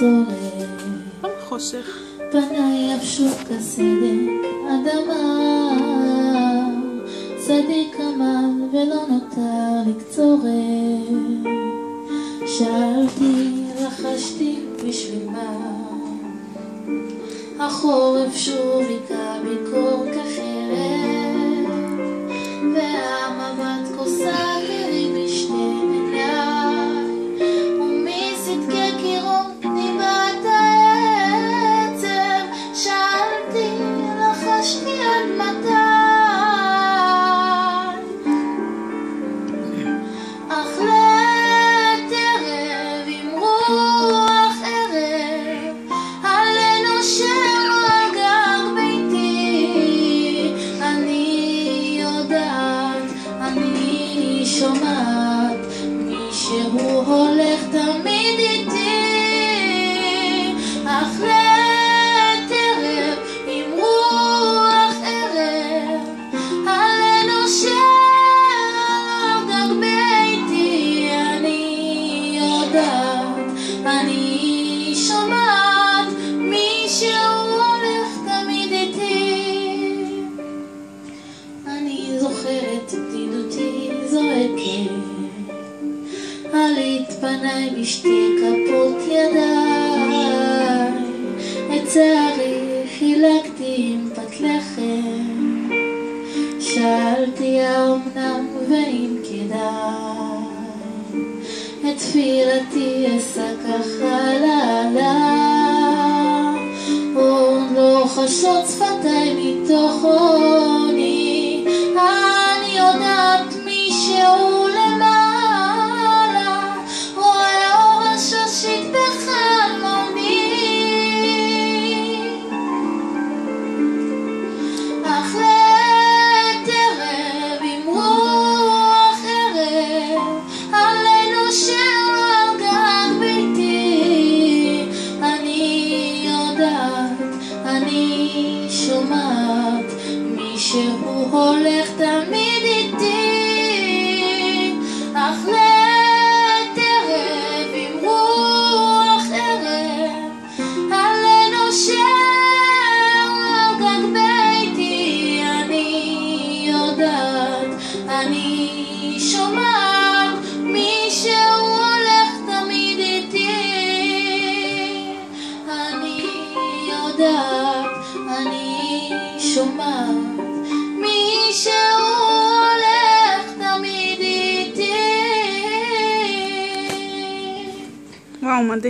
צורף, חושך. פניי יבשו כסדק אדמה, צדיק עמל ולא נותר לקצורף. שאלתי, לחשתי בשביל מה, החורף שוב היכה בקור כחרב, והמבט כוסה גרי בשתי עיניי, ומסדקי קירות ניבט העצב. שאלתי, לחשתי עד מתי, אך לעת ערב עם רוח ערב עלינו שם על גג ביתי. אני יודעת, אני שומעת, מישהו הולך תמיד איתי. אך לעת ערב עם רוח ערב עלינו שם על גג ביתי. אני יודעת, אני שומעת, מישהו הולך תמיד איתי. אני זוכרת בדידותי זועקת, עלית פניי בשתי כפות ידיי, את שערי חילקתי עם פת לחם. שאלתי האמנם ואם כדאי, את תפילתי אשא ככה לעלה, עוד לא חשות שפתיי מתוך עוני. אני יודעת מישהו למעלה רואה אור השושית בחלומי. אך לעת ערב עם רוח ערב עלינו שם על גג ביתי. אני יודעת, אני שומעת, מישהו הולך תמיד איתי. אך לעת ערב עם רוח ערב עלינו שם על גג ביתי. אני יודעת, אני שומעת, מישהו הולך תמיד איתי. אני יודעת, אני שומעת, מישהו הולך תמיד איתי. וואו, מדהים.